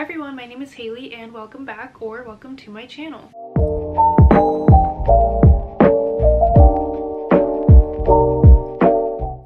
Hi everyone, my name is Haley and welcome back or welcome to my channel.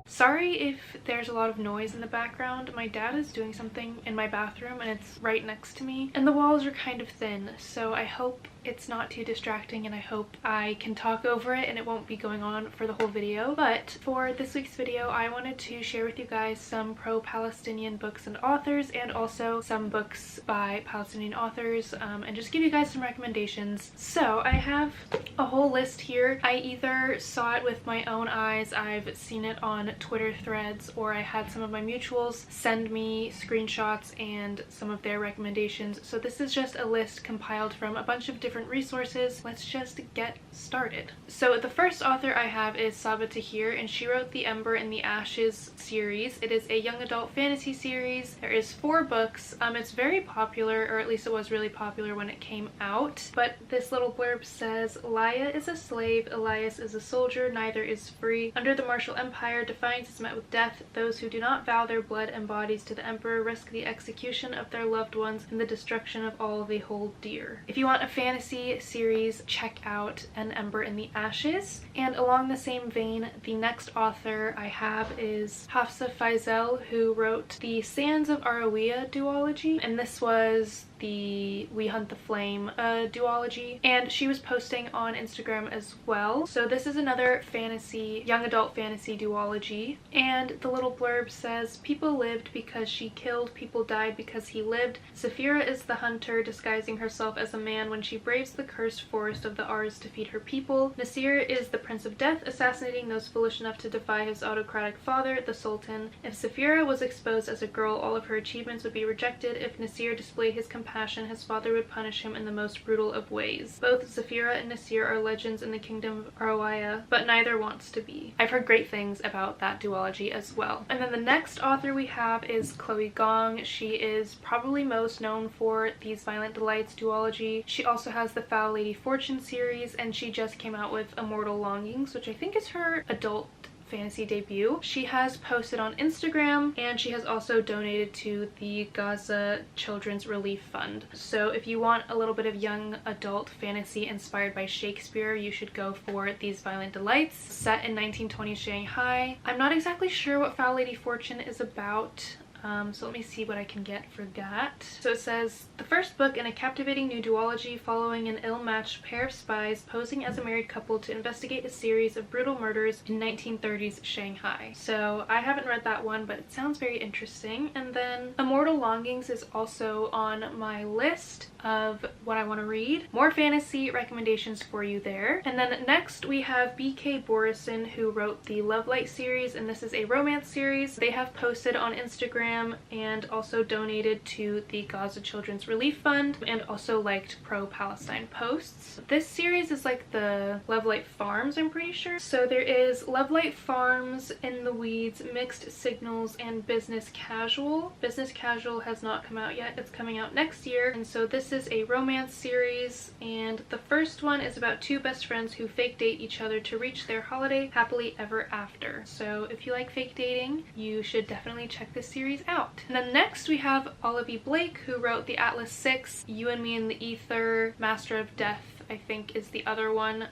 Sorry if there's a lot of noise in the background. My dad is doing something in my bathroom and it's right next to me and the walls are kind of thin, so I hope it's not too distracting and I hope I can talk over it and it won't be going on for the whole video. But for this week's video, I wanted to share with you guys some pro-Palestinian books and authors and also some books by Palestinian authors and just give you guys some recommendations. So I have a whole list here. I either saw it with my own eyes, I've seen it on Twitter threads, or I had some of my mutuals send me screenshots and some of their recommendations. So this is just a list compiled from a bunch of different resources. Let's just get started. So the first author I have is Sabaa Tahir, and she wrote the Ember and the Ashes series. It is a young adult fantasy series. There is 4 books. It's very popular, or at least it was really popular when it came out. But this little blurb says, Laya is a slave, Elias is a soldier, neither is free. Under the martial empire, defiance is met with death. Those who do not vow their blood and bodies to the emperor risk the execution of their loved ones and the destruction of all they hold dear. If you want a fantasy series, check out An Ember in the Ashes. And along the same vein, the next author I have is Hafsa Faisal, who wrote the Sands of Arawiya duology, and this was the We Hunt the Flame duology, and she was posting on Instagram as well. So this is another fantasy, young adult fantasy duology, and the little blurb says, people lived because she killed, people died because he lived. Saphira is the hunter, disguising herself as a man when she braves the cursed forest of the Ars to feed her people. Nasir is the Prince of Death, assassinating those foolish enough to defy his autocratic father, the Sultan. If Saphira was exposed as a girl, all of her achievements would be rejected. If Nasir displayed his compassion, his father would punish him in the most brutal of ways. Both Saphira and Nasir are legends in the kingdom of Arawiya, but neither wants to be. I've heard great things about that duology as well. And then the next author we have is Chloe Gong. She is probably most known for These Violent Delights duology. She also has the Foul Lady Fortune series, and she just came out with Immortal Longings, which I think is her adult fantasy debut. She has posted on Instagram and she has also donated to the Gaza Children's Relief Fund. So if you want a little bit of young adult fantasy inspired by Shakespeare, you should go for These Violent Delights, set in 1920s Shanghai. I'm not exactly sure what Foul Lady Fortune is about. So let me see what I can get for that. So it says, the first book in a captivating new duology following an ill-matched pair of spies posing as a married couple to investigate a series of brutal murders in 1930s Shanghai. So I haven't read that one, but it sounds very interesting. And then Immortal Longings is also on my list of what I want to read. More fantasy recommendations for you there. And then next we have B.K. Borison, who wrote the Lovelight series, and this is a romance series. They have posted on Instagram and also donated to the Gaza Children's Relief Fund and also liked pro-Palestine posts. This series is like the Lovelight Farms, I'm pretty sure. So there is Lovelight Farms, In the Weeds, Mixed Signals, and Business Casual. Business Casual has not come out yet. It's coming out next year. And so this is a romance series, and the first one is about 2 best friends who fake date each other to reach their holiday happily ever after. So if you like fake dating, you should definitely check this series out. And then next we have Olivia Blake, who wrote the Atlas 6, You and Me in the Ether, Master of Death, I think is the other one.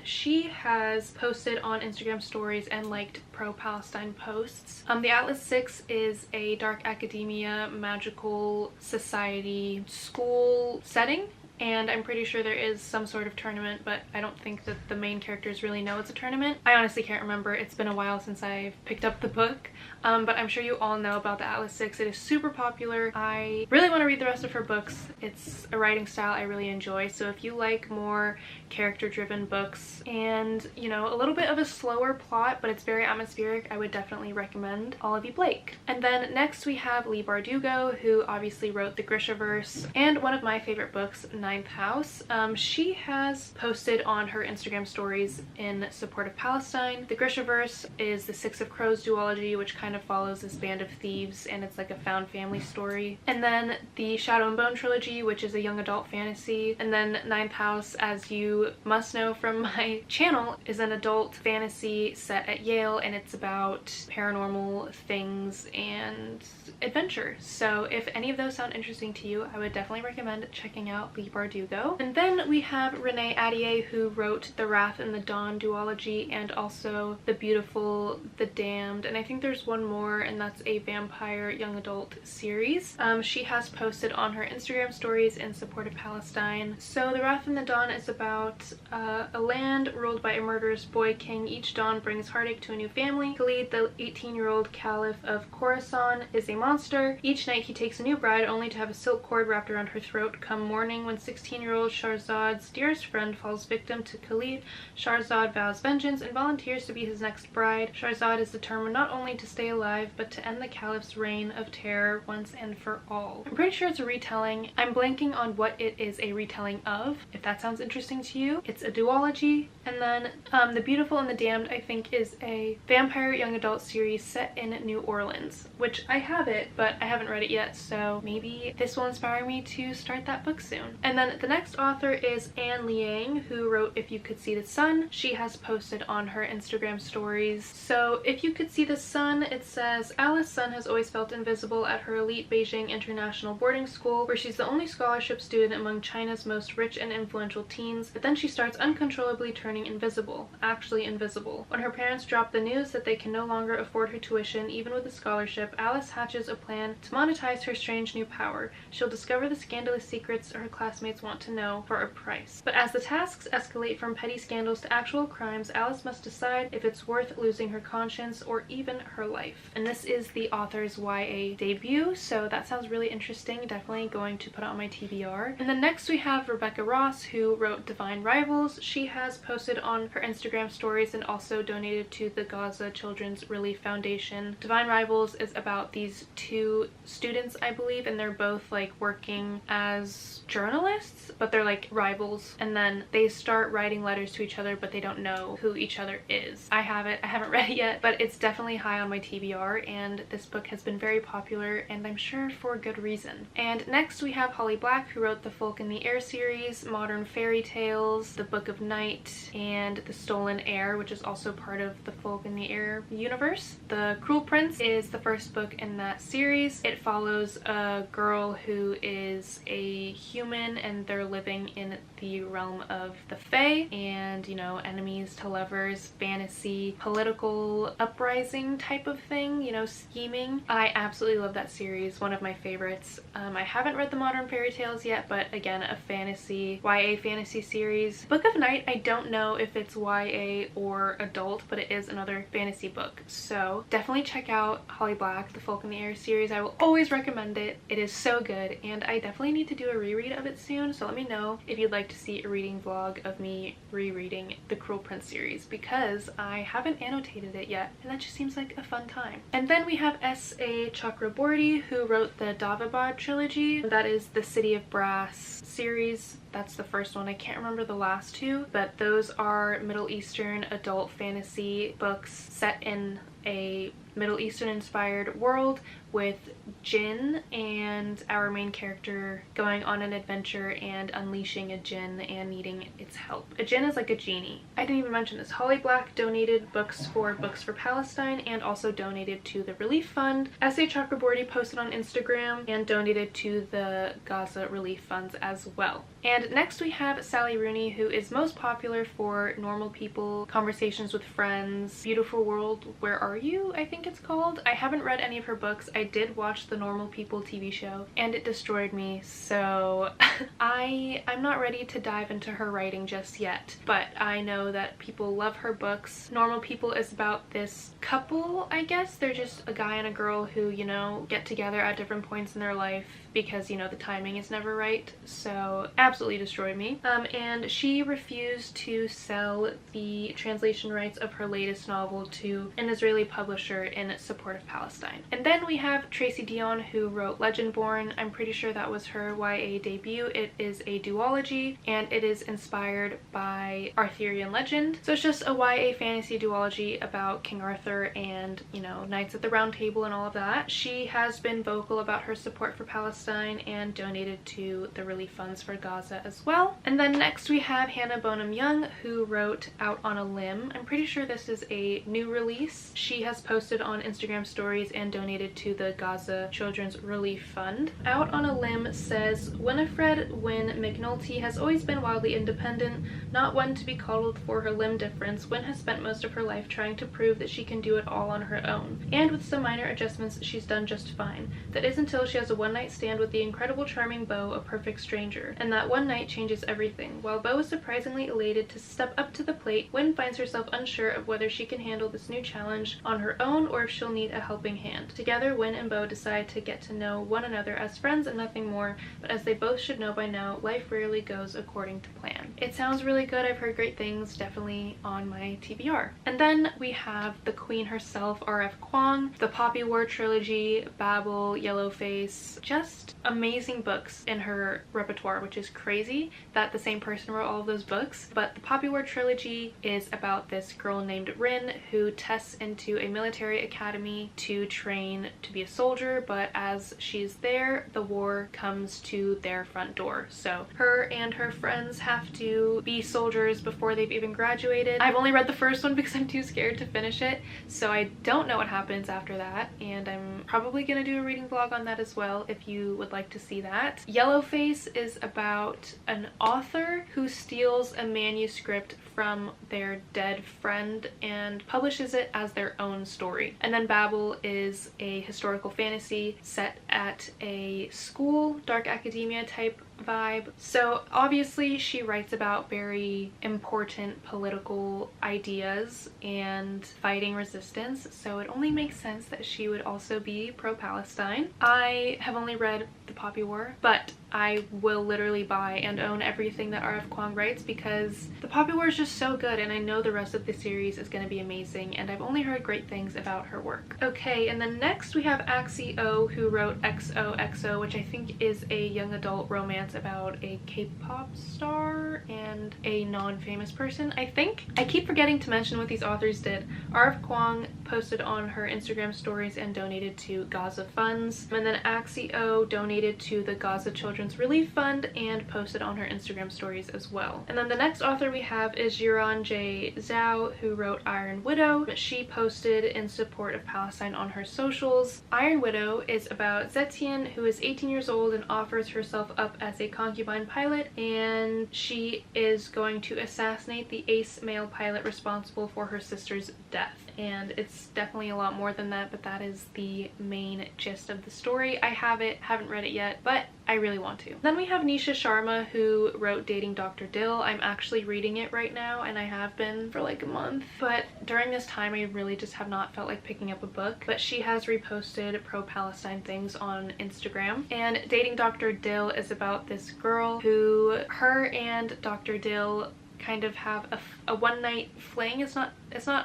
She has posted on Instagram stories and liked pro-Palestine posts. The Atlas 6 is a dark academia, magical society, school setting. And I'm pretty sure there is some sort of tournament, but I don't think that the main characters really know it's a tournament. I honestly can't remember. It's been a while since I've picked up the book, but I'm sure you all know about the Atlas 6. It is super popular. I really want to read the rest of her books. It's a writing style I really enjoy, so if you like more character-driven books and, you know, a little bit of a slower plot, but it's very atmospheric, I would definitely recommend Olivia Blake. And then next we have Leigh Bardugo, who obviously wrote the Grishaverse and one of my favorite books, Ninth House. She has posted on her Instagram stories in support of Palestine. The Grishaverse is the Six of Crows duology, which kind of follows this band of thieves, and it's like a found family story. And then the Shadow and Bone trilogy, which is a young adult fantasy. And then Ninth House, as you must know from my channel, is an adult fantasy set at Yale, and it's about paranormal things and adventure. So if any of those sound interesting to you, I would definitely recommend checking out the Bardugo. And then we have Renee Attier, who wrote the Wrath and the Dawn duology and also The Beautiful, The Damned, and I think there's one more, and that's a vampire young adult series. She has posted on her Instagram stories in support of Palestine. So The Wrath and the Dawn is about a land ruled by a murderous boy king. Each dawn brings heartache to a new family. Khalid, the 18-year-old caliph of Khorasan, is a monster. Each night he takes a new bride, only to have a silk cord wrapped around her throat. Come morning, when 16-year-old Shahrazad's dearest friend falls victim to Khalid, Shahrazad vows vengeance and volunteers to be his next bride. Shahrazad is determined not only to stay alive, but to end the caliph's reign of terror once and for all. I'm pretty sure it's a retelling. I'm blanking on what it is a retelling of. If that sounds interesting to you, it's a duology. And then The Beautiful and the Damned, I think, is a vampire young adult series set in New Orleans, which I have it, but I haven't read it yet, so maybe this will inspire me to start that book soon. And then the next author is Anne Liang, who wrote If You Could See the Sun. She has posted on her Instagram stories. So If You Could See the Sun, it says, Alice Sun has always felt invisible at her elite Beijing International Boarding School, where she's the only scholarship student among China's most rich and influential teens, but then she starts uncontrollably turning invisible, actually invisible. When her parents drop the news that they can no longer afford her tuition, even with a scholarship, Alice hatches a plan to monetize her strange new power. She'll discover the scandalous secrets her classmates want to know for a price. But as the tasks escalate from petty scandals to actual crimes, Alice must decide if it's worth losing her conscience or even her life. And this is the author's YA debut, so that sounds really interesting. Definitely going to put it on my TBR. And then next we have Rebecca Ross, who wrote Divine Rivals. She has posted on her Instagram stories and also donated to the Gaza Children's Relief Foundation. Divine Rivals is about these two students, I believe, and they're both like working as journalists, but they're like rivals, and then they start writing letters to each other, but they don't know who each other is. I have it. I haven't read it yet, but it's definitely high on my TBR, and this book has been very popular, and I'm sure for good reason. And next we have Holly Black, who wrote the Folk in the Air series, Modern Fairy Tales, The Book of Night, and The Stolen Heir, which is also part of the Folk in the Air universe. The Cruel Prince is the first book in that series. It follows a girl who is a human, and they're living in the realm of the Fae, and, you know, enemies to lovers, fantasy, political uprising type of thing, you know, scheming. I absolutely love that series, one of my favorites. I haven't read the Modern Fairy Tales yet, but again, a fantasy, YA fantasy series. Book of Night, I don't know if it's YA or adult, but it is another fantasy book. So definitely check out Holly Black, the Folk in the Air series. I will always recommend it. It is so good, and I definitely need to do a reread of it soon, so let me know if you'd like to see a reading vlog of me rereading the Cruel Prince series, because I haven't annotated it yet, and that just seems like a fun time. And then we have S.A. Chakraborty, who wrote the Davabad trilogy. That is the City of Brass series. That's the first one. I can't remember the last two, but those are Middle Eastern adult fantasy books set in a Middle Eastern inspired world with Jinn and our main character going on an adventure and unleashing a Jinn and needing its help. A Jinn is like a genie. I didn't even mention this. Holly Black donated books for Palestine and also donated to the Relief Fund. S.A. Chakraborty posted on Instagram and donated to the Gaza Relief Funds as well. And next we have Sally Rooney, who is most popular for Normal People, Conversations with Friends, Beautiful World, Where Are You, I think it's called. I haven't read any of her books. I did watch the Normal People TV show and it destroyed me, so I'm not ready to dive into her writing just yet, but I know that people love her books. Normal People is about this couple, I guess. They're just a guy and a girl who, you know, get together at different points in their life because, you know, the timing is never right. So absolutely destroyed me. And she refused to sell the translation rights of her latest novel to an Israeli publisher in support of Palestine. And then we have Tracy Dion, who wrote Legendborn. I'm pretty sure that was her YA debut. It is a duology, and it is inspired by Arthurian legend. So it's just a YA fantasy duology about King Arthur and, you know, Knights at the Round Table and all of that. She has been vocal about her support for Palestine and donated to the relief funds for Gaza as well. And then next we have Hannah Bonham Young, who wrote Out on a Limb. I'm pretty sure this is a new release. She has posted on Instagram stories and donated to the Gaza Children's Relief Fund. Out on a Limb says, Winifred Wynne McNulty has always been wildly independent, not one to be coddled for her limb difference. Wynne has spent most of her life trying to prove that she can do it all on her own, and with some minor adjustments she's done just fine. That is until she has a one-night stand with the incredible charming Beau, a perfect stranger, and that one night changes everything. While Beau is surprisingly elated to step up to the plate, Wynne finds herself unsure of whether she can handle this new challenge on her own or if she'll need a helping hand. Together, Wynne and Beau decide to get to know one another as friends and nothing more, but as they both should know by now, life rarely goes according to plan. It sounds really good. I've heard great things, definitely on my TBR. And then we have the queen herself, R.F. Kuang, the Poppy War trilogy, Babel, Yellowface, just amazing books in her repertoire, which is crazy that the same person wrote all of those books. But the Poppy War trilogy is about this girl named Rin who tests into a military academy to train to be a soldier, but as she's there, the war comes to their front door. So her and her friends have to be soldiers before they've even graduated. I've only read the first one because I'm too scared to finish it, so I don't know what happens after that, and I'm probably gonna do a reading vlog on that as well if you would like to see that. Yellowface is about an author who steals a manuscript from their dead friend and publishes it as their own story. And then Babel is a historical fantasy set at a school, dark academia type vibe. So obviously she writes about very important political ideas and fighting resistance, so it only makes sense that she would also be pro-Palestine. I have only read the Poppy War, but I will literally buy and own everything that R.F. Kuang writes because the Poppy War is just so good, and I know the rest of the series is going to be amazing, and I've only heard great things about her work. Okay, and then next we have Axio, who wrote XOXO, which I think is a young adult romance about a K-pop star and a non-famous person, I think. I keep forgetting to mention what these authors did. R.F. Kuang posted on her Instagram stories and donated to Gaza funds, and then Axio donated to the Gaza Children's Relief Fund and posted on her Instagram stories as well. And then the next author we have is Yuran J. Zhao, who wrote Iron Widow. She posted in support of Palestine on her socials. Iron Widow is about Zetian, who is 18 years old and offers herself up as a concubine pilot, and she is going to assassinate the ace male pilot responsible for her sister's death. And it's definitely a lot more than that, but that is the main gist of the story. I haven't read it yet, but I really want to. Then we have Nisha Sharma, who wrote Dating Dr. Dill. I'm actually reading it right now, and I have been for like a month, but during this time I really just have not felt like picking up a book. But she has reposted pro-Palestine things on Instagram, and Dating Dr. Dill is about this girl who her and Dr. Dill kind of have a one-night fling. It's not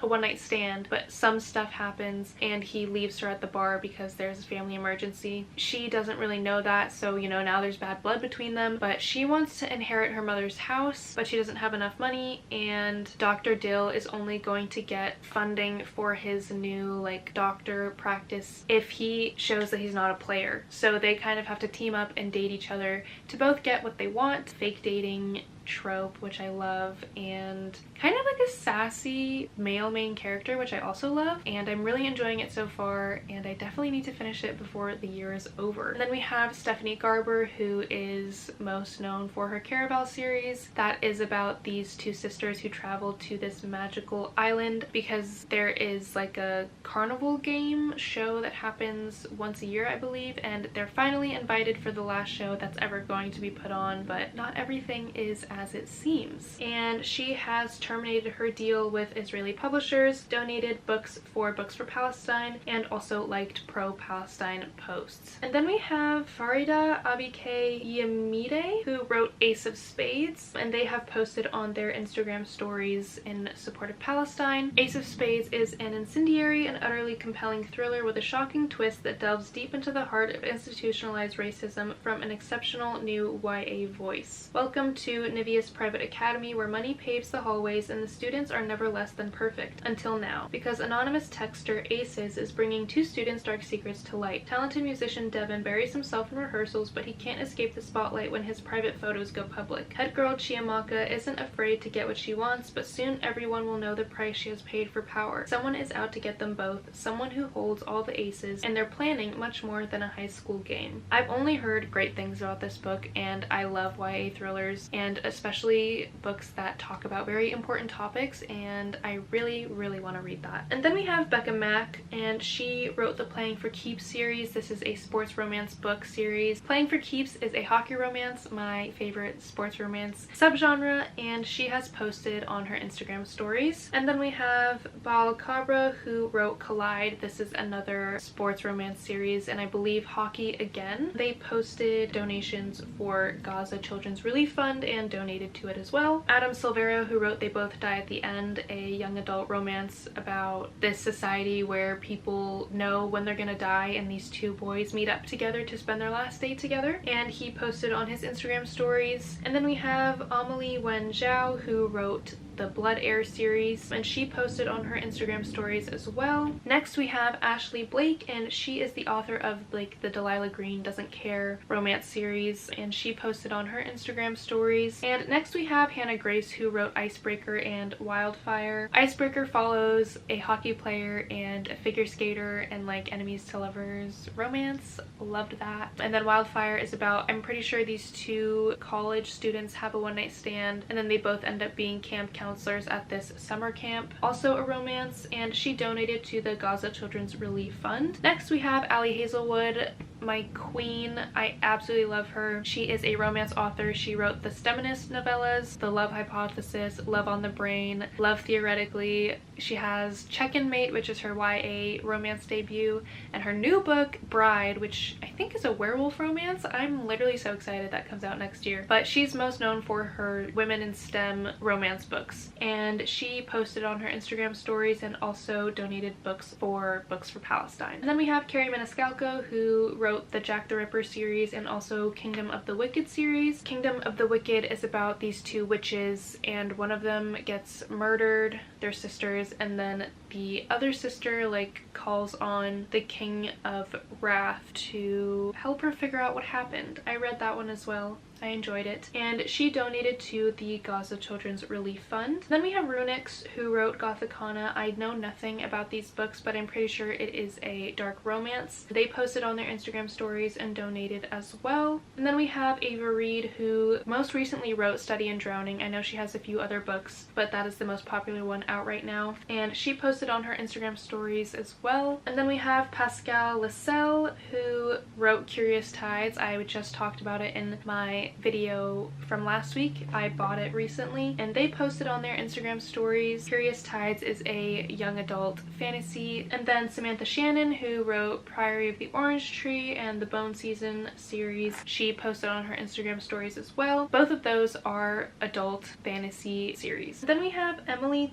a one-night stand, but some stuff happens and he leaves her at the bar because there's a family emergency. She doesn't really know that, so you know, now there's bad blood between them, but she wants to inherit her mother's house, but she doesn't have enough money, and Dr. Dill is only going to get funding for his new like doctor practice if he shows that he's not a player. So they kind of have to team up and date each other to both get what they want. Fake dating trope, which I love, and kind of like a sassy male main character, which I also love, and I'm really enjoying it so far, and I definitely need to finish it before the year is over. And then we have Stephanie Garber, who is most known for her Caraval series. That is about these two sisters who travel to this magical island because there is like a carnival game show that happens once a year, I believe, and they're finally invited for the last show that's ever going to be put on, but not everything is as it seems. And she has terminated her deal with Israeli publishers, donated books for Books for Palestine, and also liked pro-Palestine posts. And then we have Farida Abike Yamide, who wrote Ace of Spades, and they have posted on their Instagram stories in support of Palestine. Ace of Spades is an incendiary and utterly compelling thriller with a shocking twist that delves deep into the heart of institutionalized racism from an exceptional new YA voice. Welcome to Nivea's private academy, where money paves the hallways and the students are never less than perfect, until now, because anonymous texter Aces is bringing two students' dark secrets to light. Talented musician Devin buries himself in rehearsals, but he can't escape the spotlight when his private photos go public. Head girl Chiamaka isn't afraid to get what she wants, but soon everyone will know the price she has paid for power. Someone is out to get them both, someone who holds all the aces, and they're planning much more than a high school game. I've only heard great things about this book, and I love YA thrillers, and especially books that talk about very important topics, and I really want to read that. And then we have Becca Mack, and she wrote the Playing for Keeps series. This is a sports romance book series. Playing for Keeps is a hockey romance, my favorite sports romance subgenre, and she has posted on her Instagram stories. And then we have Bal Cabra, who wrote Collide. This is another sports romance series, and I believe hockey again. They posted donations for Gaza Children's Relief Fund and donated to it as well. Adam Silvera, who wrote They Both Die at the End, a young adult romance about this society where people know when they're gonna die, and these two boys meet up together to spend their last day together, and he posted on his Instagram stories. And then we have Amelie Wen Zhao, who wrote the Blood Air series, and she posted on her Instagram stories as well. Next we have Ashley Blake, and she is the author of like the Delilah Green Doesn't Care romance series, and she posted on her Instagram stories. And next we have Hannah Grace, who wrote Icebreaker and Wildfire. Icebreaker follows a hockey player and a figure skater and like enemies to lovers romance. Loved that. And then Wildfire is about, I'm pretty sure these two college students have a one-night stand, and then they both end up being camp counselors at this summer camp. Also a romance, and she donated to the Gaza Children's Relief Fund. Next we have Allie Hazelwood, my queen. I absolutely love her. She is a romance author. She wrote the STEMinist novellas, The Love Hypothesis, Love on the Brain, Love Theoretically. She has Check-in Mate, which is her YA romance debut, and her new book, Bride, which I think is a werewolf romance. I'm literally so excited that comes out next year. But she's most known for her women in STEM romance books, and she posted on her Instagram stories and also donated books for Books for Palestine. And then we have Carrie Maniscalco, who wrote the Jack the Ripper series and also Kingdom of the Wicked series. Kingdom of the Wicked is about these two witches, and one of them gets murdered, they're sisters, and then the other sister like calls on the King of Wrath to help her figure out what happened. I read that one as well. I enjoyed it. And she donated to the Gaza Children's Relief Fund. Then we have Runix, who wrote Gothicana. I know nothing about these books, but I'm pretty sure it is a dark romance. They posted on their Instagram stories and donated as well. And then we have Ava Reed, who most recently wrote Study in Drowning. I know she has a few other books, but that is the most popular one out right now. And she posted on her Instagram stories as well. And then we have Pascal Lascelles, who wrote Curious Tides. I just talked about it in my video from last week. I bought it recently, and they posted on their Instagram stories. Curious Tides is a young adult fantasy. And then Samantha Shannon, who wrote Priory of the Orange Tree and the Bone Season series, she posted on her Instagram stories as well. Both of those are adult fantasy series. Then we have Emily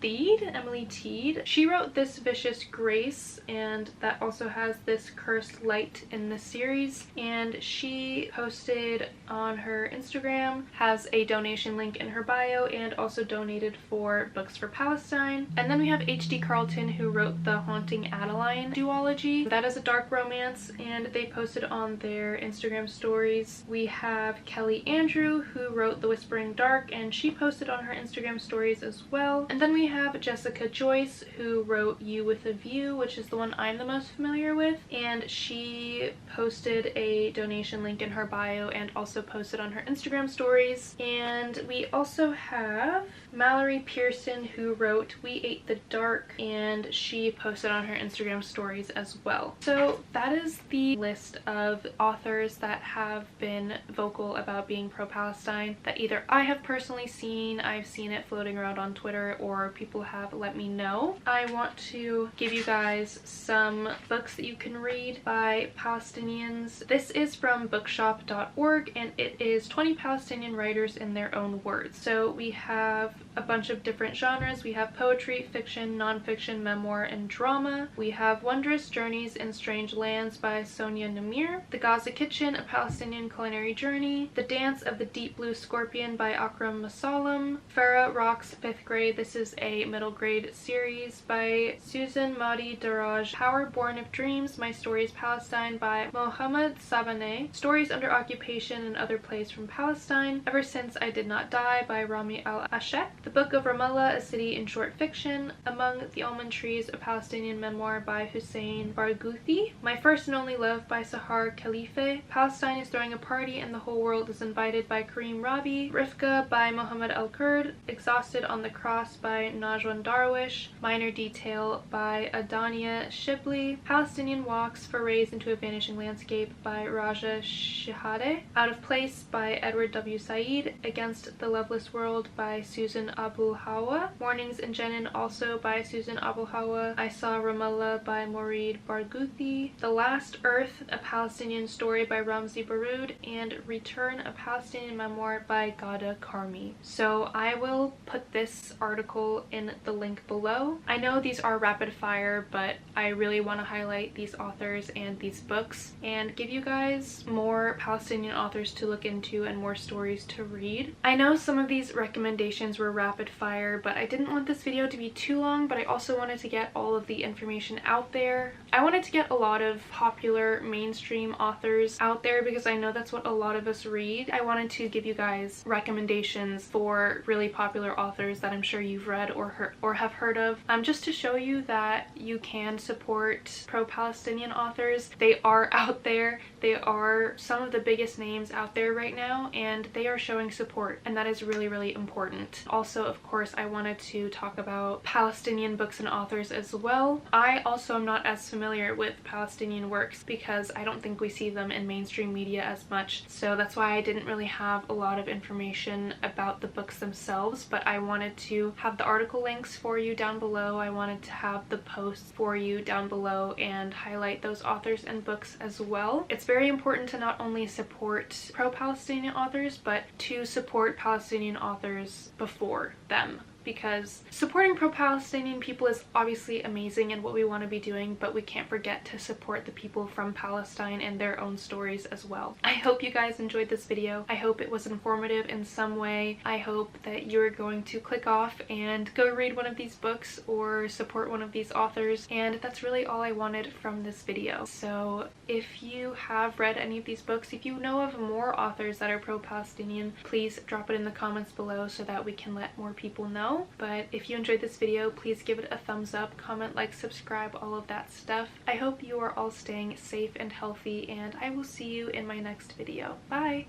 Teed. She wrote This Vicious Grace, and that also has this Cursed Light in the series, and she posted on her Instagram, has a donation link in her bio, and also donated for Books for Palestine. And then we have H.D. Carlton, who wrote the Haunting Adeline duology. That is a dark romance, and they posted on their Instagram stories. We have Kelly Andrew, who wrote The Whispering Dark, and she posted on her Instagram stories as well. And then we have Jessica Joyce, who wrote You With a View, which is the one I'm the most familiar with, and she posted a donation link in her bio and also posted on her Instagram stories. And we also have Mallory Pearson, who wrote We Ate the Dark, and she posted on her Instagram stories as well. So that is the list of authors that have been vocal about being pro-Palestine that either I have personally seen, I've seen it floating around on Twitter, or people have let me know. I want to give you guys some books that you can read by Palestinians. This is from bookshop.org, and it is 20 Palestinian writers in their own words. So we have a bunch of different genres. We have poetry, fiction, nonfiction, memoir, and drama. We have Wondrous Journeys in Strange Lands by Sonia Namir, The Gaza Kitchen, A Palestinian Culinary Journey, The Dance of the Deep Blue Scorpion by Akram Masalam, Farah Rock's 5th Grade. This is a middle grade series by Susan Mahdi Daraj. Power Born of Dreams, My Story is Palestine by Mohammed Sabaneh, Stories Under Occupation and Other Plays from Palestine, Ever Since I Did Not Die by Rami Al-Ashek, The Book of Ramallah, A City in Short Fiction, Among the Almond Trees, A Palestinian Memoir by Hussein Barghouti, My First and Only Love by Sahar Khalife, Palestine is Throwing a Party and the Whole World is Invited by Kareem Rabi, Rifka by Mohammed Al-Kurd, Exhausted on the Cross by Najwan Darwish, Minor Detail by Adania Shibli, Palestinian Walks, Forays into a Vanishing Landscape by Raja Shihadeh, Out of Place by Edward W. Said, Against the Loveless World by Susan Abu Hawa, Mornings in Jenin also by Susan Abu Hawa, I Saw Ramallah by Mourid Barghouti, The Last Earth, A Palestinian Story by Ramzi Baroud, and Return, A Palestinian Memoir by Ghada Karmi. So I will put this article in the link below. I know these are rapid fire, but I really want to highlight these authors and these books and give you guys more Palestinian authors to look into and more stories to read. I know some of these recommendations were rapid fire, but I didn't want this video to be too long, but I also wanted to get all of the information out there. I wanted to get a lot of popular mainstream authors out there because I know that's what a lot of us read. I wanted to give you guys recommendations for really popular authors that I'm sure you've read or have heard of, just to show you that you can support pro-Palestinian authors. They are out there. They are some of the biggest names out there right now, and they are showing support, and that is really, really important. Also, of course, I wanted to talk about Palestinian books and authors as well. I also am not as familiar with Palestinian works because I don't think we see them in mainstream media as much, so that's why I didn't really have a lot of information about the books themselves, but I wanted to have the article links for you down below. I wanted to have the posts for you down below and highlight those authors and books as well. It's very important to not only support pro-Palestinian authors, but to support Palestinian authors before them, because supporting pro-Palestinian people is obviously amazing and what we want to be doing, but we can't forget to support the people from Palestine and their own stories as well. I hope you guys enjoyed this video. I hope it was informative in some way. I hope that you're going to click off and go read one of these books or support one of these authors, and that's really all I wanted from this video. So if you have read any of these books, if you know of more authors that are pro-Palestinian, please drop it in the comments below so that we can let more people know. But if you enjoyed this video, please give it a thumbs up, comment, like, subscribe, all of that stuff. I hope you are all staying safe and healthy, and I will see you in my next video. Bye!